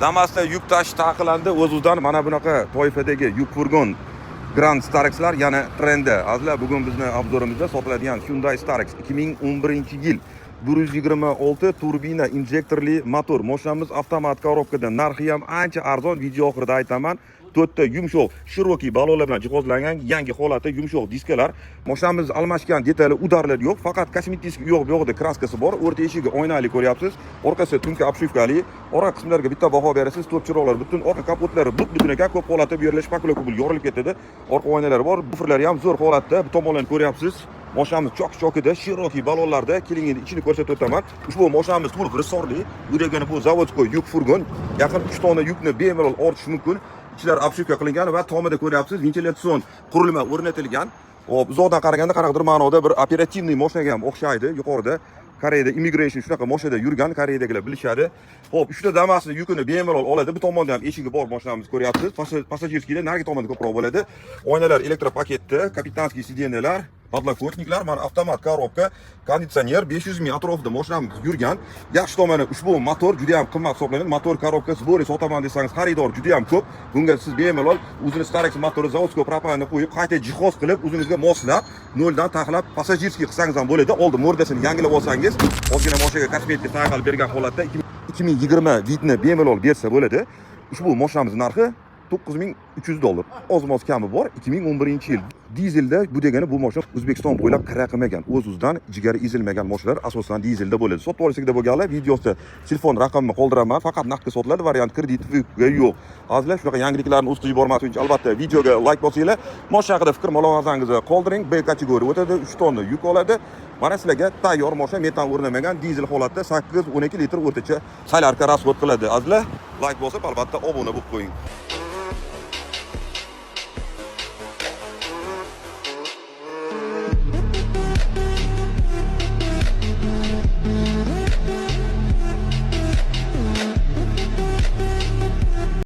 Damas'da yuk tashish taqiqlandi. O'z-o'zidan mana bunaqa toifadagi yuk furgon Grand Starex'lar yana trendi. Azizlar, bugun bizni obzorimizda sotiladigan Hyundai Starex 2011-yil 126 turbina injektorli motor. Mashinamiz avtomat korobkada, narxi ham ancha arzon. Video oxirida aytaman. 4 ta yumshoq Cherokee balonlar bilan jihozlangan yangi holatda yumshoq diskalar. Mashinamiz almashgan detali udarlar yo'q, faqat kosmetik disk yo'q, bu yoqda kraskasi bor. O'rta eshigi oynali ko'ryapsiz. Orqasi tunka obshivkali. Orqa qismlarga bitta baho berasiz. To'p chiroqlar butun, orqa kapotlari butun ekan, ko'p holatda bu yerlar shpaklokubul yorilib ketadi. Orqa oynalari bor, buferlari ham zo'r holatda. Bu tomonlarni ko'ryapsiz. Mashinamiz chok-chokida, Cherokee balonlarda. Keling endi ichini ko'rsatib o'taman. Ushbu mashinamiz to'liq risorli. Bu degani bu zavodskoy yuk furgon. Yaqin 3 dona yukni bemalol ortish mumkin. Ichlar obshivka qilingan va tomida ko'ryapsiz, ventilятsion qurilma o'rnatilgan. Hop, uzoqdan qaraganda qanaqadir ma'noda bir operativniy mashinaga ham o'xshaydi. Yuqorida Koreyada immigration shunaqa mashinada yurgan Koreyadagilar bilishadi. Hop, 3 ta Damas'ni yukini bemalol oladi. Bu tomonda ham eshigi bor mashinamiz ko'ryapsiz. Passajirskiylar narigi tomonda ko'proq bo'ladi. Oynalar elektropaketda, kapitanskiy sideniyalar, podlokotniklar, mana avtomat korobka, konditsioner, 500 ming atrofida mashinamiz yurgan. Yaxshi tomoni ushbu motor juda ham qimmat hisoblanadi. Motor korobkasi bor, sotaman desangiz xaridor juda ham ko'p. Bunga siz bemalol o'zini Starex motori zavodskoy propanni qo'yib, qayta jihoz qilib, o'zingizga moslab, noldan taxlab passajirskiy qilsangiz ham bo'ladi. Oldin mordasini yangilab olsangiz, ozgina mashinaga kosmetik tayyorlab bergan holatda 2020 vidni bemalol bersa bo'ladi. Ushbu mashinamiz narxi $9300. Oz-moz kami bor. 2011-yil. Dizelda bu degani bu mashina O'zbekiston bo'ylab qira qilmagan, o'z-o'zidan jigari ezilmagan mashinalar asosan dizelda bo'ladi. Sotib olishingizda bo'lganlar videoda telefon raqamimni qoldiraman. Faqat naqdga sotiladi, variant kreditga yo'q. Hozirlar shunaqa yangiliklarni o'tkazib bormaslik uchun albatta videoga like bosinglar. Mashina haqida fikr mulohazangizni qoldiring. B kategoriya o'tadi, 3 tonna yuk oladi. Mana sizlarga tayyor mashina, metan o'rnamagan dizel holatda 8-12 litr o'rtacha saylarka rasxod qiladi. Azizlar, like bosib albatta obuna bo'lib qo'ying.